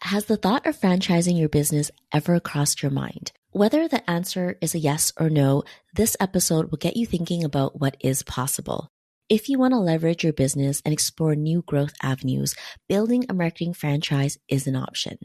Has the thought of franchising your business ever crossed your mind? Whether the answer is a yes or no, this episode will get you thinking about what is possible. If you want to leverage your business and explore new growth avenues, building a marketing franchise is an option.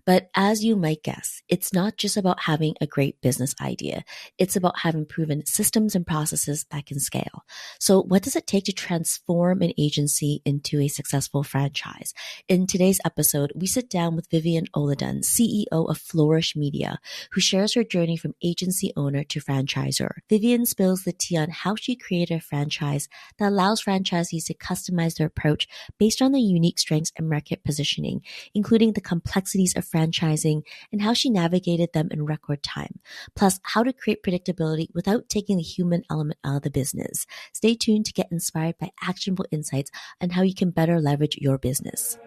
But as you might guess, it's not just about having a great business idea. It's about having proven systems and processes that can scale. So what does it take to transform an agency into a successful franchise? In today's episode, we sit down with Vivian Olodun, CEO of Flourish Media, who shares her journey from agency owner to franchisor. Vivian spills the tea on how she created a franchise that allows franchisees to customize their approach based on their unique strengths and market positioning, including the complexities of franchising and how she navigated them in record time, plus how to create predictability without taking the human element out of the business. Stay tuned to get inspired by actionable insights on how you can better leverage your business.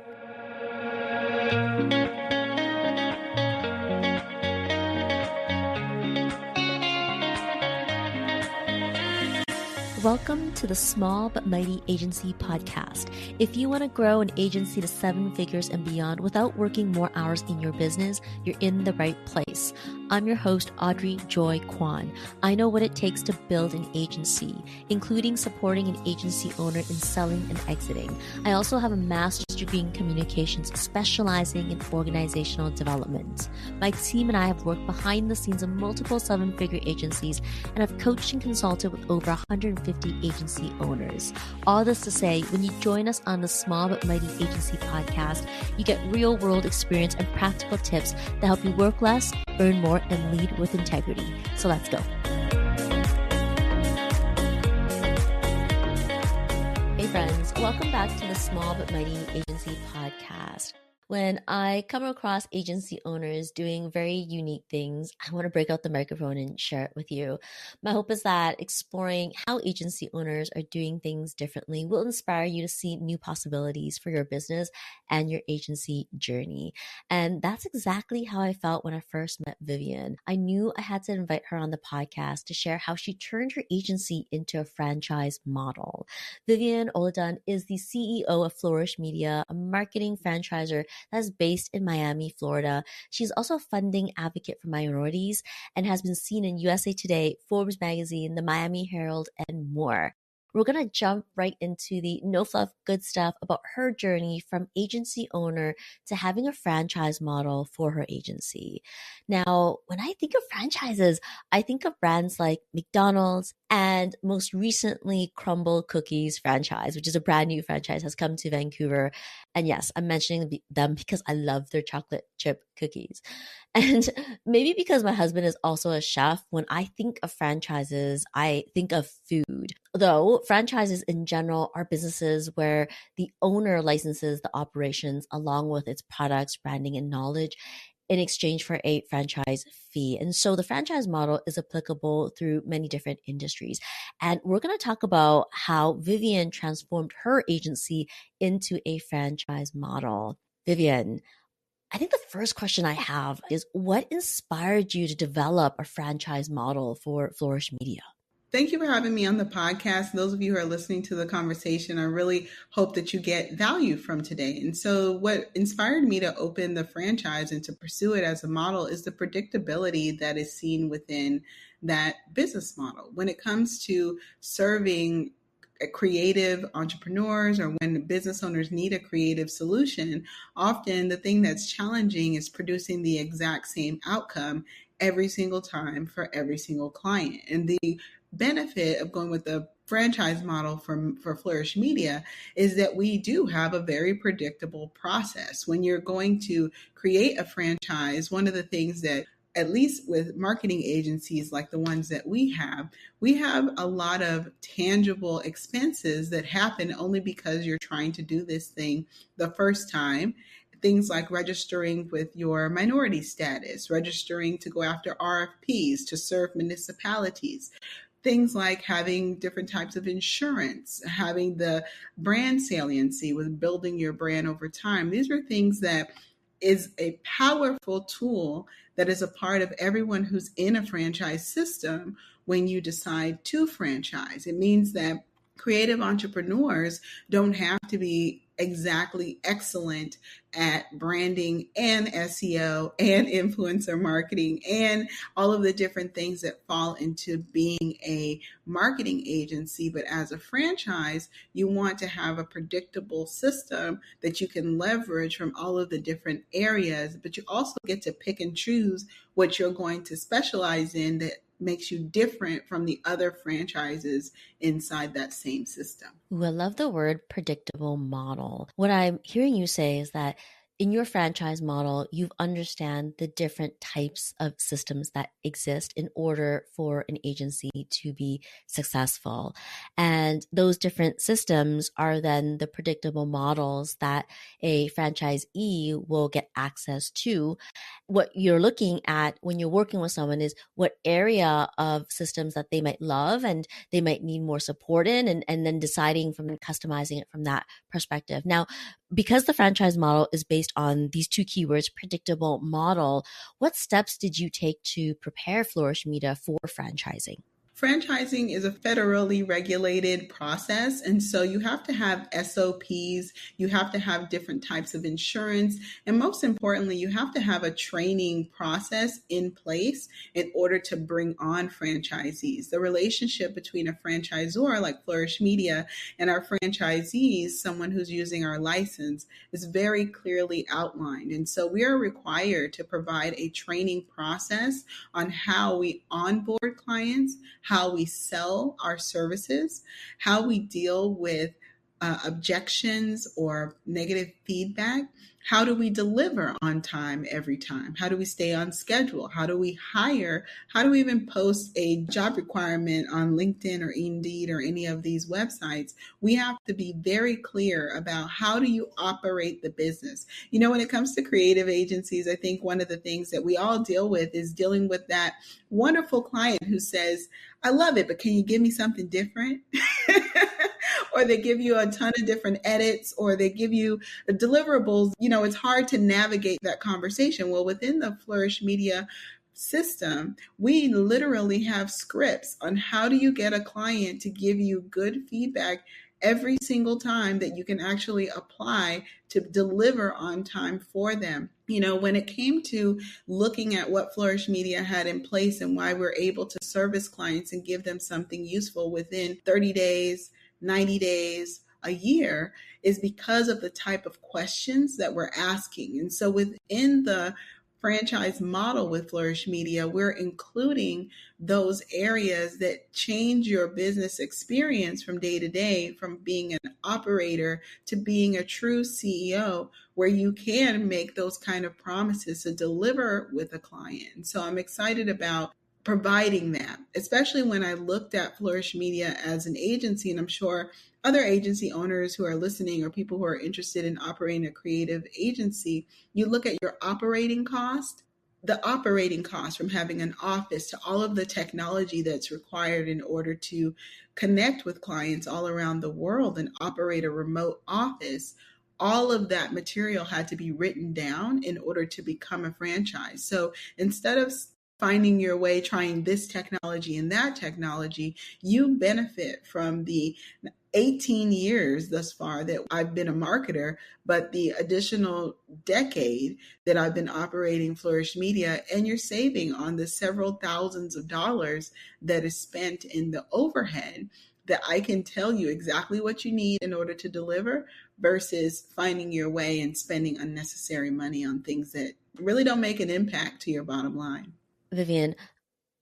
Welcome to the Small But Mighty Agency Podcast. If you want to grow an agency to 7 figures and beyond without working more hours in your business, you're in the right place. I'm your host, Audrey Joy Kwan. I know what it takes to build an agency, including supporting an agency owner in selling and exiting. I also have a master's degree in communications, specializing in organizational development. My team and I have worked behind the scenes of multiple 7-figure agencies and have coached and consulted with over 150 agency owners. All this to say, when you join us on the Small But Mighty Agency Podcast, you get real-world experience and practical tips that help you work less, earn more, and lead with integrity. So let's go. Hey friends, welcome back to the Small But Mighty Agency Podcast. When I come across agency owners doing very unique things, I want to break out the microphone and share it with you. My hope is that exploring how agency owners are doing things differently will inspire you to see new possibilities for your business and your agency journey. And that's exactly how I felt when I first met Vivian. I knew I had to invite her on the podcast to share how she turned her agency into a franchise model. Vivian Olodun is the CEO of Flourish Media, a marketing franchisor that's based in Miami, Florida. She's also a funding advocate for minorities and has been seen in USA Today, Forbes magazine, the Miami Herald, and more. We're going to jump right into the no fluff good stuff about her journey from agency owner to having a franchise model for her agency. Now, when I think of franchises, I think of brands like McDonald's and most recently Crumble Cookies franchise, which is a brand new franchise, has come to Vancouver. And yes, I'm mentioning them because I love their chocolate chip cookies. And maybe because my husband is also a chef, when I think of franchises, I think of food. Though franchises in general are businesses where the owner licenses the operations along with its products, branding, and knowledge in exchange for a franchise fee. And so the franchise model is applicable through many different industries. And we're going to talk about how Vivian transformed her agency into a franchise model. Vivian, I think the first question I have is, what inspired you to develop a franchise model for Flourish Media? Thank you for having me on the podcast. Those of you who are listening to the conversation, I really hope that you get value from today. And so what inspired me to open the franchise and to pursue it as a model is the predictability that is seen within that business model. When it comes to serving creative entrepreneurs or when business owners need a creative solution, often the thing that's challenging is producing the exact same outcome every single time for every single client. And the benefit of going with the franchise model for Flourish Media is that we do have a very predictable process. When you're going to create a franchise, one of the things that, at least with marketing agencies like the ones that we have a lot of tangible expenses that happen only because you're trying to do this thing the first time. Things like registering with your minority status, registering to go after RFPs, to serve municipalities. Things like having different types of insurance, having the brand saliency with building your brand over time. These are things that is a powerful tool that is a part of everyone who's in a franchise system when you decide to franchise. It means that creative entrepreneurs don't have to be exactly excellent at branding and SEO and influencer marketing and all of the different things that fall into being a marketing agency. But as a franchise, you want to have a predictable system that you can leverage from all of the different areas, but you also get to pick and choose what you're going to specialize in that makes you different from the other franchises inside that same system. Ooh, I love the word predictable model. What I'm hearing you say is that in your franchise model, you understand the different types of systems that exist in order for an agency to be successful. And those different systems are then the predictable models that a franchisee will get access to. What you're looking at when you're working with someone is what area of systems that they might love and they might need more support in, and then deciding from and customizing it from that perspective. Now, because the franchise model is based on these two keywords, predictable model, what steps did you take to prepare Flourish Media for franchising? Franchising is a federally regulated process, and so you have to have SOPs, you have to have different types of insurance, and most importantly, you have to have a training process in place in order to bring on franchisees. The relationship between a franchisor like Flourish Media and our franchisees, someone who's using our license, is very clearly outlined. And so we are required to provide a training process on how we onboard clients, how we sell our services, how we deal with objections or negative feedback. How do we deliver on time every time? How do we stay on schedule? How do we hire? How do we even post a job requirement on LinkedIn or Indeed or any of these websites? We have to be very clear about how do you operate the business. You know, when it comes to creative agencies, I think one of the things that we all deal with is dealing with that wonderful client who says, I love it, but can you give me something different? Or they give you a ton of different edits, or they give you deliverables. You know, it's hard to navigate that conversation. Well, within the Flourish Media system, we literally have scripts on how do you get a client to give you good feedback every single time that you can actually apply to deliver on time for them. You know, when it came to looking at what Flourish Media had in place and why we're able to service clients and give them something useful within 30 days, 90 days, a year, is because of the type of questions that we're asking. And so within the franchise model with Flourish Media, we're including those areas that change your business experience from day to day, from being an operator to being a true CEO, where you can make those kind of promises to deliver with a client. And so I'm excited about providing that, especially when I looked at Flourish Media as an agency, and I'm sure other agency owners who are listening or people who are interested in operating a creative agency, you look at your operating cost, the operating cost from having an office to all of the technology that's required in order to connect with clients all around the world and operate a remote office. All of that material had to be written down in order to become a franchise. So instead of finding your way, trying this technology and that technology, you benefit from the 18 years thus far that I've been a marketer, but the additional decade that I've been operating Flourish Media, and you're saving on the several thousands of dollars that is spent in the overhead, that I can tell you exactly what you need in order to deliver versus finding your way and spending unnecessary money on things that really don't make an impact to your bottom line. Vivian,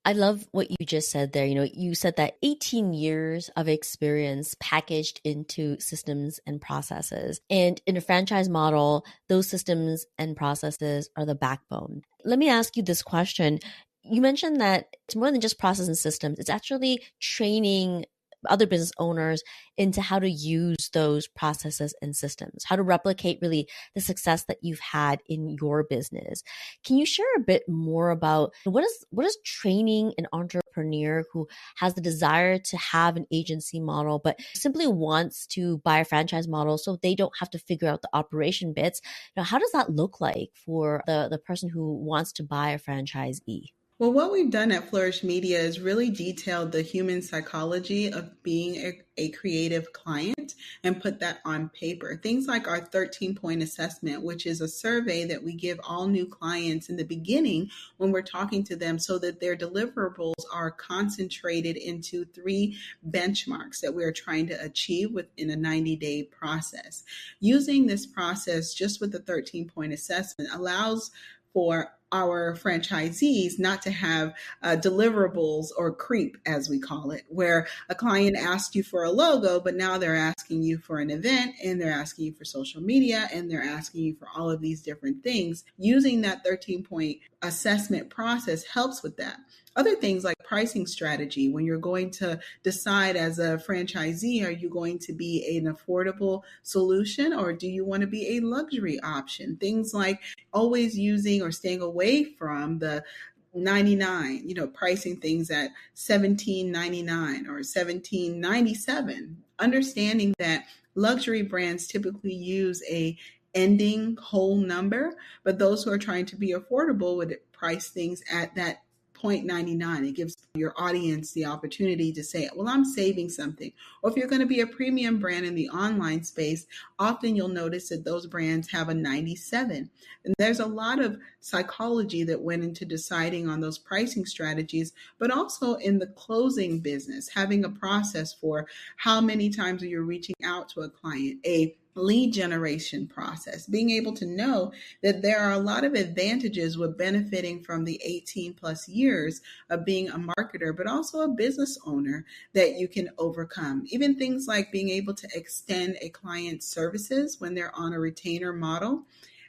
I love what you just said there. You know, you said that 18 years of experience packaged into systems and processes. And in a franchise model, those systems and processes are the backbone. Let me ask you this question. You mentioned that it's more than just process and systems. It's actually training other business owners into how to use those processes and systems, how to replicate really the success that you've had in your business. Can you share a bit more about what is training an entrepreneur who has the desire to have an agency model, but simply wants to buy a franchise model so they don't have to figure out the operation bits? You know, how does that look like for the person who wants to buy a franchisee? Well, what we've done at Flourish Media is really detailed the human psychology of being a creative client and put that on paper. Things like our 13-point assessment, which is a survey that we give all new clients in the beginning when we're talking to them so that their deliverables are concentrated into three benchmarks that we are trying to achieve within a 90-day process. Using this process just with the 13-point assessment allows for our franchisees not to have deliverables or creep, as we call it, where a client asked you for a logo, but now they're asking you for an event and they're asking you for social media and they're asking you for all of these different things. Using that 13-point assessment process helps with that. Other things like pricing strategy, when you're going to decide as a franchisee, are you going to be an affordable solution or do you want to be a luxury option? Things like always using or staying away from the 99, pricing things at 17.99 or 17.97. Understanding that luxury brands typically use a ending whole number, but those who are trying to be affordable would price things at that 0.99. It gives your audience the opportunity to say, well, I'm saving something. Or if you're going to be a premium brand in the online space, often you'll notice that those brands have a 97. And there's a lot of psychology that went into deciding on those pricing strategies, but also in the closing business, having a process for how many times are you reaching out to a client, a lead generation process, being able to know that there are a lot of advantages with benefiting from the 18 plus years of being a marketer, but also a business owner that you can overcome. Even things like being able to extend a client's services when they're on a retainer model,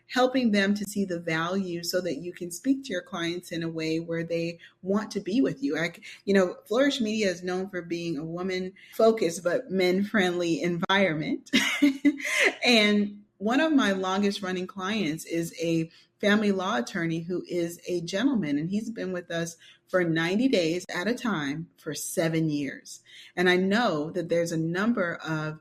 helping them to see the value so that you can speak to your clients in a way where they want to be with you. Flourish Media is known for being a woman-focused but men-friendly environment. And one of my longest running clients is a family law attorney who is a gentleman, and he's been with us for 90 days at a time for 7 years. And I know that there's a number of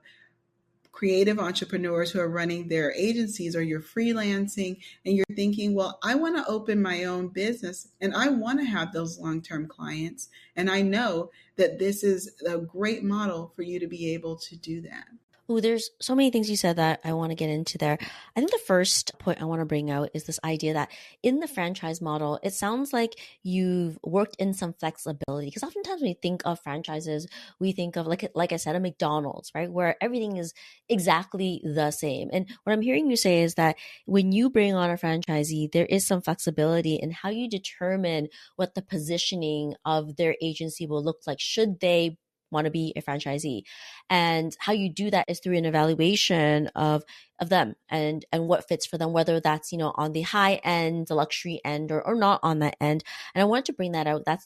creative entrepreneurs who are running their agencies or you're freelancing and you're thinking, well, I want to open my own business and I want to have those long-term clients. And I know that this is a great model for you to be able to do that. Oh, there's so many things you said that I want to get into there. I think the first point I want to bring out is this idea that in the franchise model, it sounds like you've worked in some flexibility. Because oftentimes when we think of franchises, we think of, like I said, a McDonald's, right? Where everything is exactly the same. And what I'm hearing you say is that when you bring on a franchisee, there is some flexibility in how you determine what the positioning of their agency will look like should they want to be a franchisee. And how you do that is through an evaluation of them and what fits for them, whether that's, on the high end, the luxury end, or not on that end. And I wanted to bring that out. That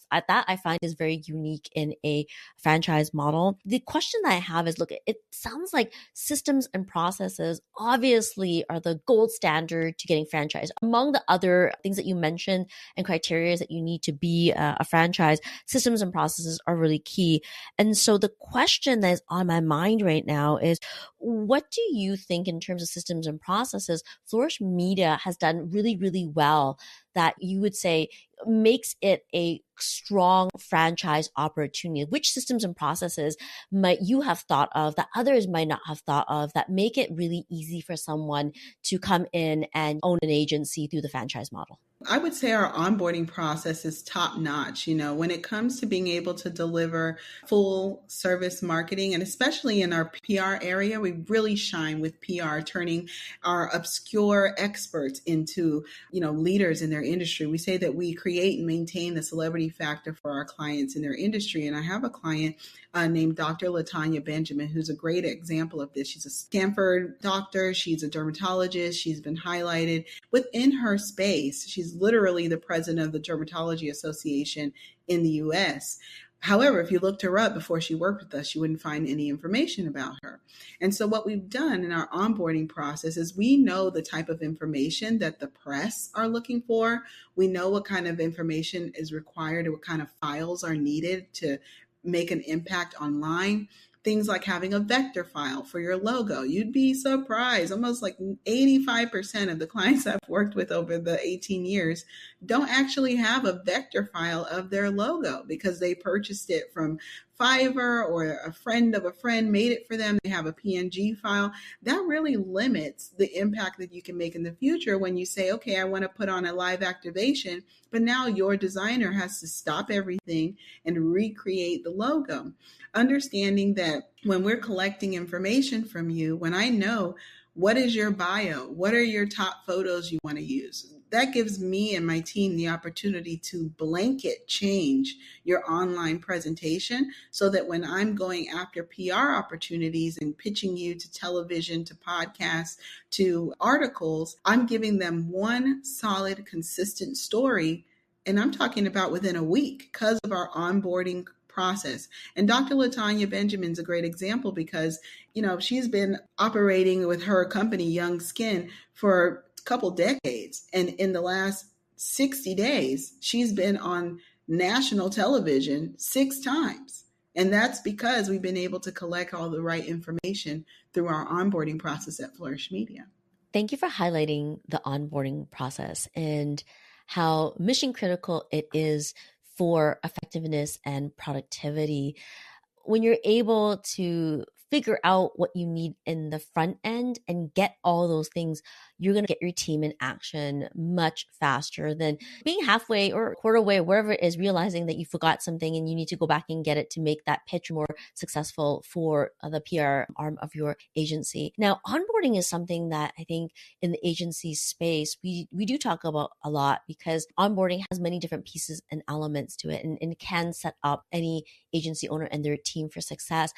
I find is very unique in a franchise model. The question that I have is, look, it sounds like systems and processes obviously are the gold standard to getting franchised. Among the other things that you mentioned and criteria that you need to be a franchise, systems and processes are really key. And so the question that is on my mind right now is, what do you think in terms of systems and processes Flourish Media has done really, really well that you would say makes it a strong franchise opportunity? Which systems and processes might you have thought of that others might not have thought of that make it really easy for someone to come in and own an agency through the franchise model? I would say our onboarding process is top notch. When it comes to being able to deliver full service marketing, and especially in our PR area, we really shine with PR, turning our obscure experts into, leaders in their industry. We say that we create and maintain the celebrity factor for our clients in their industry. And I have a client named Dr. LaTanya Benjamin, who's a great example of this. She's a Stanford doctor. She's a dermatologist. She's been highlighted within her space. She's literally the president of the Dermatology Association in the US. However, if you looked her up before she worked with us, you wouldn't find any information about her. And so what we've done in our onboarding process is we know the type of information that the press are looking for. We know what kind of information is required and what kind of files are needed to make an impact online. things like having a vector file for your logo. You'd be surprised. Almost like 85% of the clients I've worked with over the 18 years don't actually have a vector file of their logo because they purchased it from Fiverr, or a friend of a friend made it for them. They have a PNG file. That really limits the impact that you can make in the future when you say, okay, I want to put on a live activation, but now your designer has to stop everything and recreate the logo. Understanding that when we're collecting information from you, when I know what is your bio, what are your top photos you want to use, that gives me and my team the opportunity to blanket change your online presentation so that when I'm going after PR opportunities and pitching you to television, to podcasts, to articles, I'm giving them one solid, consistent story. And I'm talking about within a week because of our onboarding process. And Dr. LaTanya Benjamin's a great example because, she's been operating with her company, Young Skin, for couple decades. And in the last 60 days, she's been on national television 6 times. And that's because we've been able to collect all the right information through our onboarding process at Flourish Media. Thank you for highlighting the onboarding process and how mission critical it is for effectiveness and productivity. When you're able to figure out what you need in the front end and get all those things, you're going to get your team in action much faster than being halfway or a quarter way, wherever it is, realizing that you forgot something and you need to go back and get it to make that pitch more successful for the PR arm of your agency. Now, onboarding is something that I think in the agency space, we do talk about a lot because onboarding has many different pieces and elements to it and can set up any agency owner and their team for success.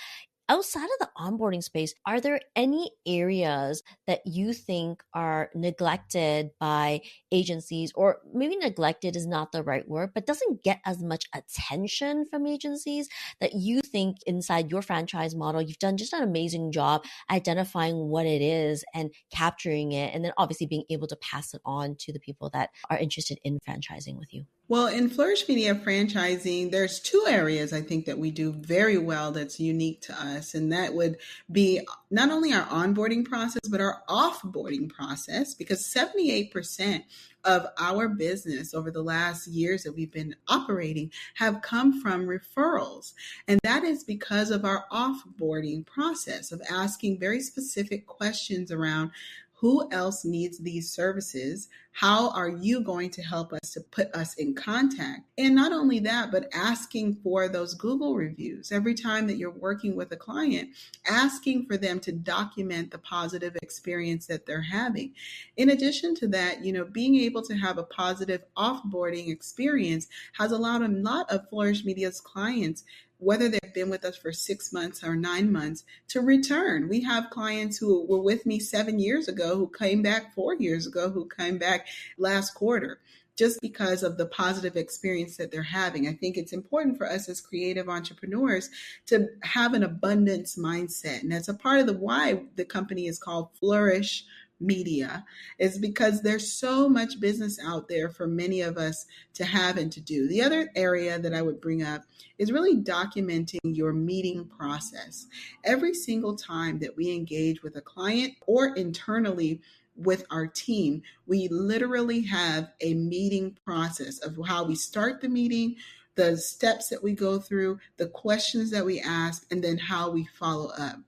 Outside of the onboarding space, are there any areas that you think are neglected by agencies, or maybe neglected is not the right word, but doesn't get as much attention from agencies that you think inside your franchise model, you've done just an amazing job identifying what it is and capturing it, and then obviously being able to pass it on to the people that are interested in franchising with you? Well, in Flourish Media franchising, there's 2 areas I think that we do very well that's unique to us. And that would be not only our onboarding process, but our offboarding process, because 78% of our business over the last years that we've been operating have come from referrals. And that is because of our offboarding process of asking very specific questions around who else needs these services? How are you going to help us to put us in contact? And not only that, but asking for those Google reviews. Every time that you're working with a client, asking for them to document the positive experience that they're having. In addition to that, being able to have a positive offboarding experience has allowed a lot of Flourish Media's clients, whether they've been with us for 6 months or 9 months, to return. We have clients who were with me 7 years ago, who came back 4 years ago, who came back last quarter, just because of the positive experience that they're having. I think it's important for us as creative entrepreneurs to have an abundance mindset. And that's a part of why the company is called Flourish Media, is because there's so much business out there for many of us to have and to do. The other area that I would bring up is really documenting your meeting process. Every single time that we engage with a client or internally with our team, we literally have a meeting process of how we start the meeting, the steps that we go through, the questions that we ask, and then how we follow up.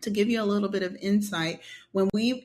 To give you a little bit of insight,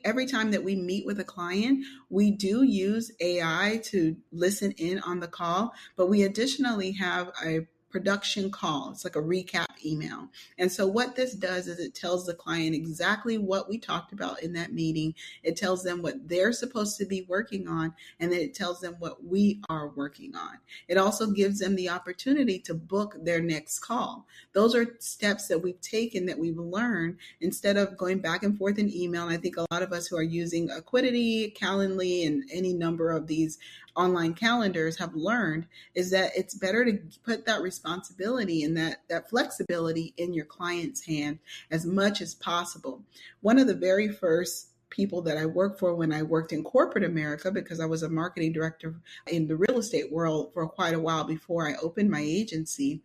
every time that we meet with a client, we do use AI to listen in on the call, but we additionally have a production call. It's like a recap email. And so what this does is it tells the client exactly what we talked about in that meeting. It tells them what they're supposed to be working on, and then it tells them what we are working on. It also gives them the opportunity to book their next call. Those are steps that we've taken, that we've learned, instead of going back and forth in email. And I think a lot of us who are using Equidity, Calendly, and any number of these online calendars have learned is that it's better to put that responsibility and that flexibility in your client's hand as much as possible. One of the very first people that I worked for when I worked in corporate America, because I was a marketing director in the real estate world for quite a while before I opened my agency,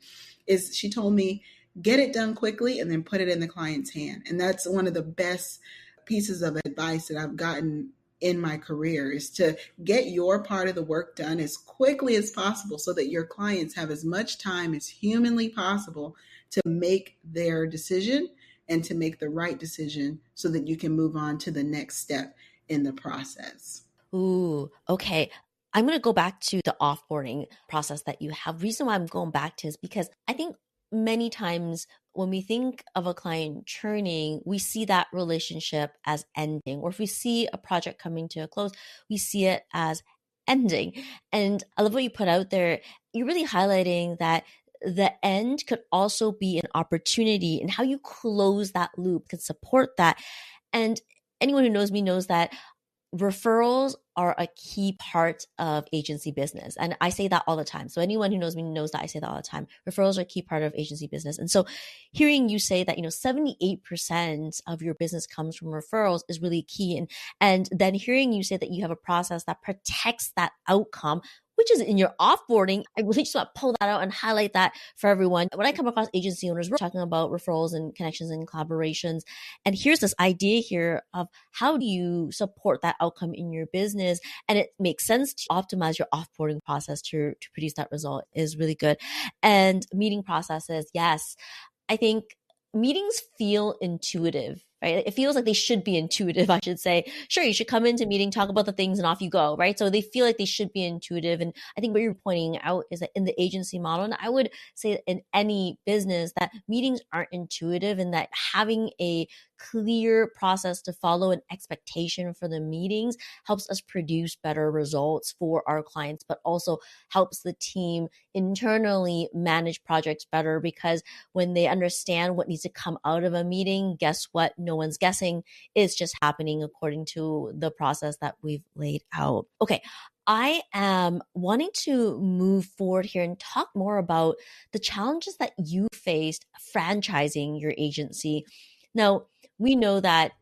is she told me, get it done quickly, and then put it in the client's hand. And that's one of the best pieces of advice that I've gotten in my career, is to get your part of the work done as quickly as possible so that your clients have as much time as humanly possible to make their decision and to make the right decision so that you can move on to the next step in the process. Ooh, okay. I'm going to go back to the offboarding process that you have. Reason why I'm going back to is because I think many times when we think of a client churning, we see that relationship as ending. Or if we see a project coming to a close, we see it as ending. And I love what you put out there. You're really highlighting that the end could also be an opportunity, and how you close that loop can support that. And anyone who knows me knows that referrals are a key part of agency business. And I say that all the time. So anyone who knows me knows that I say that all the time. Referrals are a key part of agency business. And so hearing you say that, 78% of your business comes from referrals is really key. And then hearing you say that you have a process that protects that outcome, which is in your offboarding, I really just want to pull that out and highlight that for everyone. When I come across agency owners, we're talking about referrals and connections and collaborations. And here's this idea here of how do you support that outcome in your business? And it makes sense to optimize your offboarding process to produce that result is really good. And meeting processes, yes. I think meetings feel intuitive, right? It feels like they should be intuitive, I should say. Sure, you should come into meeting, talk about the things, and off you go, right? So they feel like they should be intuitive. And I think what you're pointing out is that in the agency model, and I would say in any business, that meetings aren't intuitive, and that having a clear process to follow, an expectation for the meetings, helps us produce better results for our clients, but also helps the team internally manage projects better, because when they understand what needs to come out of a meeting, guess what? No one's guessing. It's just happening according to the process that we've laid out. Okay. I am wanting to move forward here and talk more about the challenges that you faced franchising your agency. Now, we know that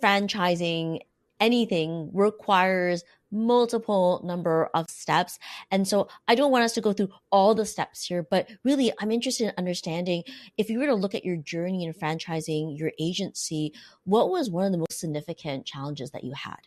franchising anything requires multiple number of steps. And so I don't want us to go through all the steps here, but really I'm interested in understanding, if you were to look at your journey in franchising your agency, what was one of the most significant challenges that you had?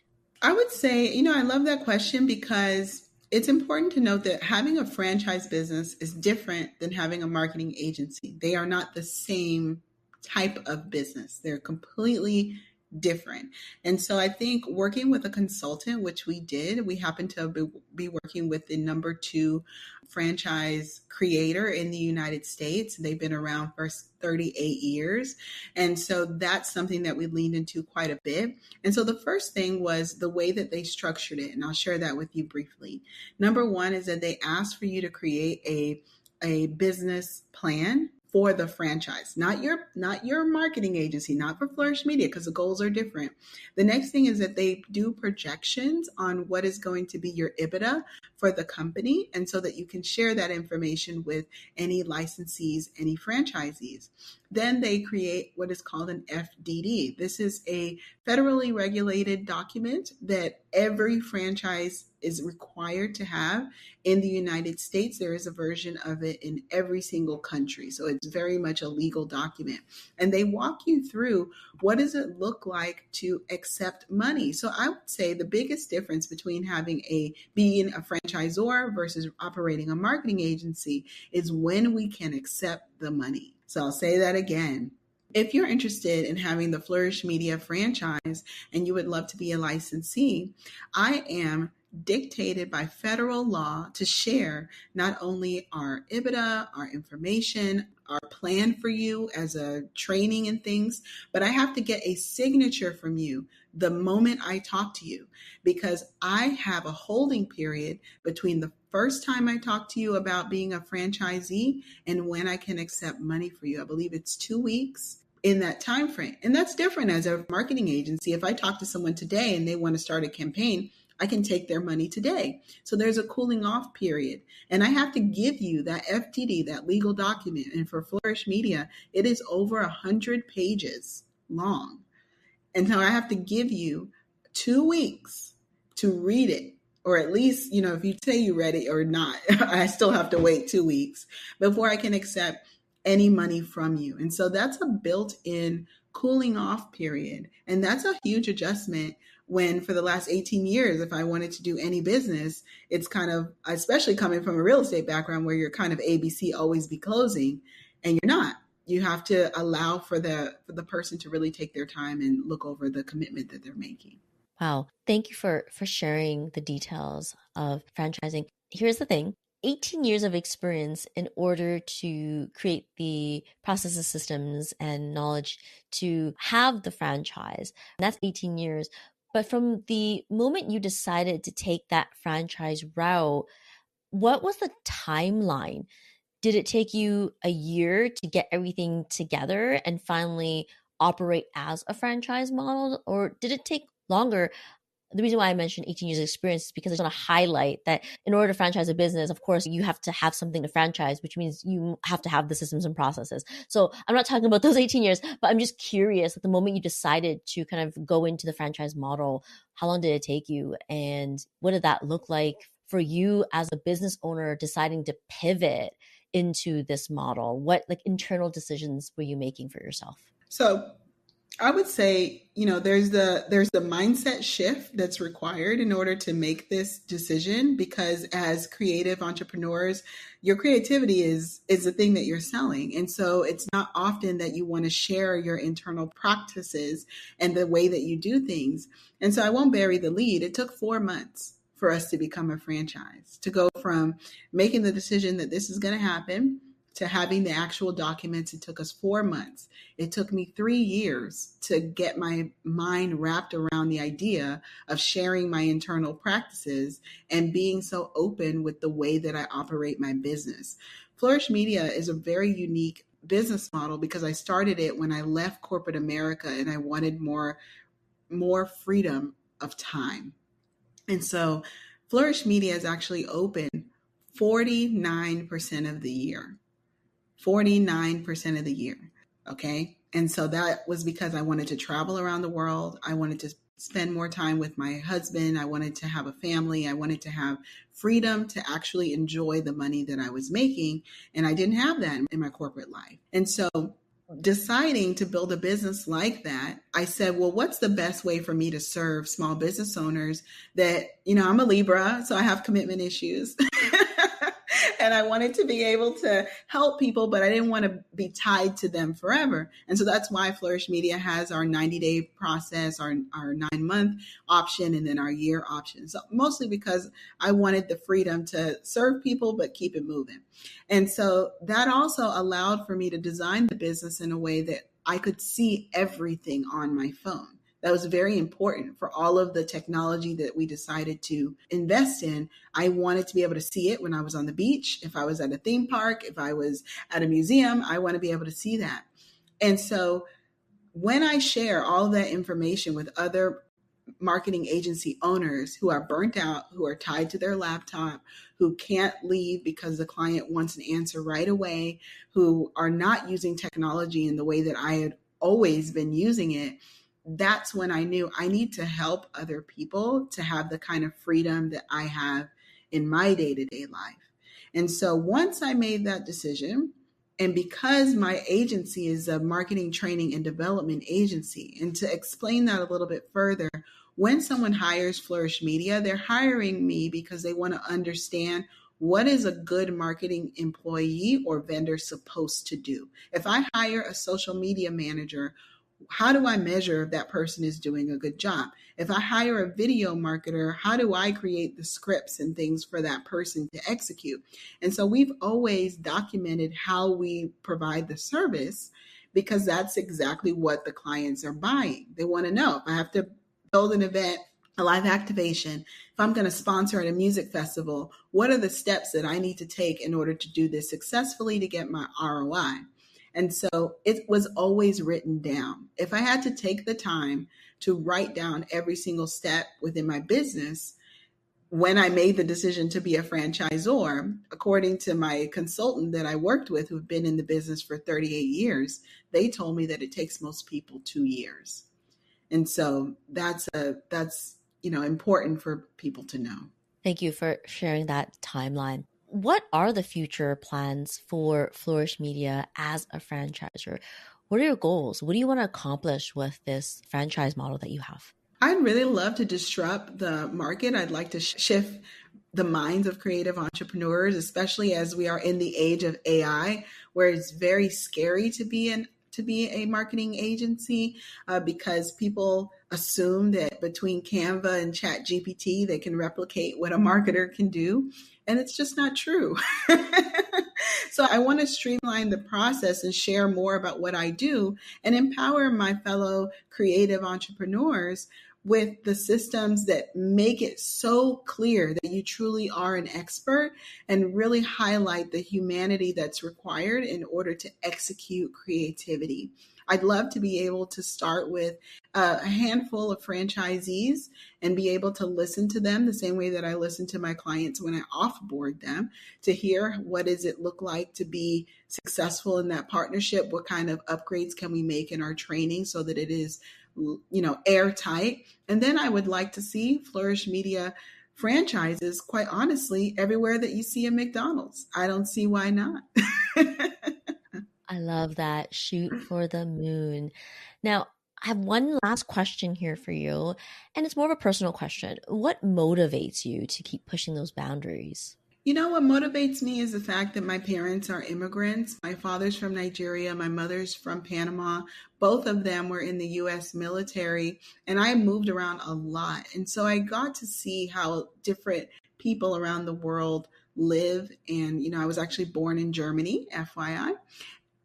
I would say, I love that question, because it's important to note that having a franchise business is different than having a marketing agency. They are not the same type of business. They're completely different. And so I think working with a consultant, which we did, we happened to be working with the number 2 franchise creator in the United States. They've been around for 38 years. And so that's something that we leaned into quite a bit. And so the first thing was the way that they structured it. And I'll share that with you briefly. Number 1 is that they asked for you to create a business plan for the franchise, not your marketing agency, not for Flourish Media, because the goals are different. The next thing is that they do projections on what is going to be your EBITDA for the company, and so that you can share that information with any licensees, any franchisees. Then they create what is called an FDD. This is a federally regulated document that every franchise is required to have in the United States. There is a version of it in every single country. So it's very much a legal document. And they walk you through, what does it look like to accept money? So I would say the biggest difference between being a franchisor versus operating a marketing agency is when we can accept the money. So I'll say that again. If you're interested in having the Flourish Media franchise and you would love to be a licensee, I am dictated by federal law to share not only our EBITDA, our information, our plan for you as a training and things, but I have to get a signature from you the moment I talk to you, because I have a holding period between the first time I talk to you about being a franchisee and when I can accept money for you. I believe it's 2 weeks in that time frame. And that's different as a marketing agency. If I talk to someone today and they want to start a campaign, I can take their money today. So there's a cooling off period. And I have to give you that FTD, that legal document. And for Flourish Media, it is over 100 pages long. And so I have to give you 2 weeks to read it. Or at least, if you say you read it or not, I still have to wait 2 weeks before I can accept any money from you. And so that's a built-in cooling off period. And that's a huge adjustment when for the last 18 years, if I wanted to do any business, it's kind of, especially coming from a real estate background where you're kind of ABC, always be closing, and you're not. You have to allow for the person to really take their time and look over the commitment that they're making. Wow. Thank you for sharing the details of franchising. Here's the thing. 18 years of experience in order to create the processes, systems, and knowledge to have the franchise. And that's 18 years. But from the moment you decided to take that franchise route, what was the timeline? Did it take you a year to get everything together and finally operate as a franchise model? Or did it take longer? The reason why I mentioned 18 years of experience is because I just want to highlight that in order to franchise a business, of course, you have to have something to franchise, which means you have to have the systems and processes. So I'm not talking about those 18 years, but I'm just curious at the moment you decided to kind of go into the franchise model, how long did it take you? And what did that look like for you as a business owner deciding to pivot into this model? What like internal decisions were you making for yourself? So I would say, there's the mindset shift that's required in order to make this decision, because as creative entrepreneurs, your creativity is the thing that you're selling. And so it's not often that you want to share your internal practices and the way that you do things. And so I won't bury the lead. It took 4 months for us to become a franchise, to go from making the decision that this is going to happen to having the actual documents. It took us 4 months. It took me 3 years to get my mind wrapped around the idea of sharing my internal practices and being so open with the way that I operate my business. Flourish Media is a very unique business model because I started it when I left corporate America and I wanted more freedom of time. And so Flourish Media is actually open 49% of the year. 49% of the year. Okay. And so that was because I wanted to travel around the world. I wanted to spend more time with my husband. I wanted to have a family. I wanted to have freedom to actually enjoy the money that I was making. And I didn't have that in my corporate life. And so deciding to build a business like that, I said, well, what's the best way for me to serve small business owners that, I'm a Libra, so I have commitment issues. And I wanted to be able to help people, but I didn't want to be tied to them forever. And so that's why Flourish Media has our 90-day process, our 9-month option, and then our year option. So mostly because I wanted the freedom to serve people, but keep it moving. And so that also allowed for me to design the business in a way that I could see everything on my phone. That was very important for all of the technology that we decided to invest in. I wanted to be able to see it when I was on the beach, if I was at a theme park, if I was at a museum, I want to be able to see that. And so when I share all of that information with other marketing agency owners who are burnt out, who are tied to their laptop, who can't leave because the client wants an answer right away, who are not using technology in the way that I had always been using it, that's when I knew I need to help other people to have the kind of freedom that I have in my day-to-day life. And so once I made that decision, and because my agency is a marketing, training, and development agency, and to explain that a little bit further, when someone hires Flourish Media, they're hiring me because they want to understand what is a good marketing employee or vendor supposed to do. If I hire a social media manager, how do I measure if that person is doing a good job? If I hire a video marketer, how do I create the scripts and things for that person to execute? And so we've always documented how we provide the service because that's exactly what the clients are buying. They want to know if I have to build an event, a live activation, if I'm going to sponsor at a music festival, what are the steps that I need to take in order to do this successfully to get my ROI? And so it was always written down. If I had to take the time to write down every single step within my business, when I made the decision to be a franchisor, according to my consultant that I worked with, who've been in the business for 38 years, they told me that it takes most people 2 years. And so that's important for people to know. Thank you for sharing that timeline. what are the future plans for Flourish Media as a franchisor? What are your goals? What do you want to accomplish with this franchise model that you have? I'd really love to disrupt the market. I'd like to shift the minds of creative entrepreneurs, especially as we are in the age of AI, where it's very scary to be a marketing agency because people assume that between Canva and Chat GPT, they can replicate what a marketer can do. And it's just not true. So I want to streamline the process and share more about what I do and empower my fellow creative entrepreneurs with the systems that make it so clear that you truly are an expert and really highlight the humanity that's required in order to execute creativity. I'd love to be able to start with a handful of franchisees and be able to listen to them the same way that I listen to my clients when I offboard them, to hear what does it look like to be successful in that partnership, what kind of upgrades can we make in our training so that it is airtight. And then I would like to see Flourish Media franchises, quite honestly, everywhere that you see a McDonald's. I don't see why not. I love that. Shoot for the moon. Now, I have one last question here for you, and it's more of a personal question. What motivates you to keep pushing those boundaries? What motivates me is the fact that my parents are immigrants. My father's from Nigeria, my mother's from Panama. Both of them were in the U.S. military, and I moved around a lot. And so I got to see how different people around the world live. And, I was actually born in Germany, FYI.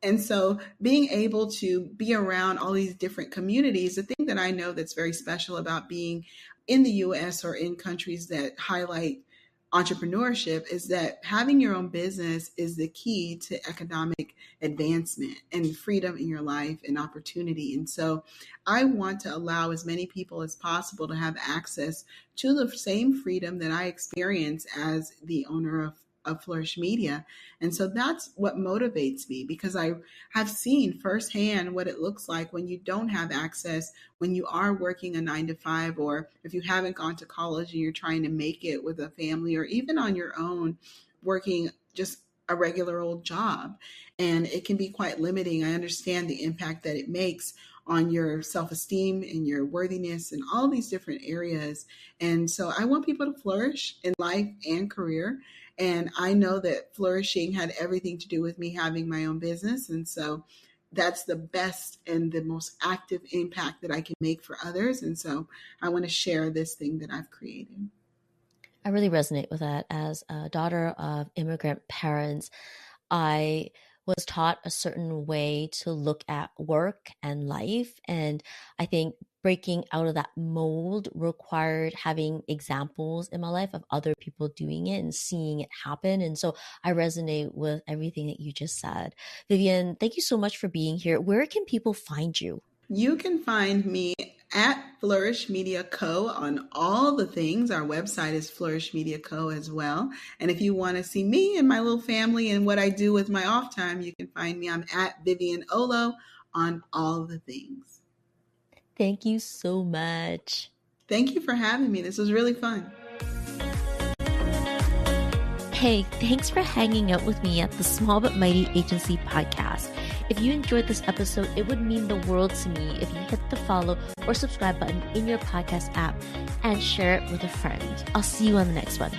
And so being able to be around all these different communities, the thing that I know that's very special about being in the U.S. or in countries that highlight entrepreneurship is that having your own business is the key to economic advancement and freedom in your life and opportunity. And so I want to allow as many people as possible to have access to the same freedom that I experience as the owner of Flourish Media. And so that's what motivates me, because I have seen firsthand what it looks like when you don't have access, when you are working a 9 to 5, or if you haven't gone to college and you're trying to make it with a family, or even on your own, working just a regular old job. And it can be quite limiting. I understand the impact that it makes on your self-esteem and your worthiness and all these different areas. And so I want people to flourish in life and career. And I know that flourishing had everything to do with me having my own business. And so that's the best and the most active impact that I can make for others. And so I want to share this thing that I've created. I really resonate with that. As a daughter of immigrant parents, I was taught a certain way to look at work and life. And I think breaking out of that mold required having examples in my life of other people doing it and seeing it happen. And so I resonate with everything that you just said. Vivian, thank you so much for being here. Where can people find you? You can find me at Flourish Media Co. on all the things. Our website is Flourish Media Co. as well. And if you want to see me and my little family and what I do with my off time, you can find me. I'm at Vivian Olodun on all the things. Thank you so much. Thank you for having me. This was really fun. Hey, thanks for hanging out with me at the Small But Mighty Agency podcast. If you enjoyed this episode, it would mean the world to me if you hit the follow or subscribe button in your podcast app and share it with a friend. I'll see you on the next one.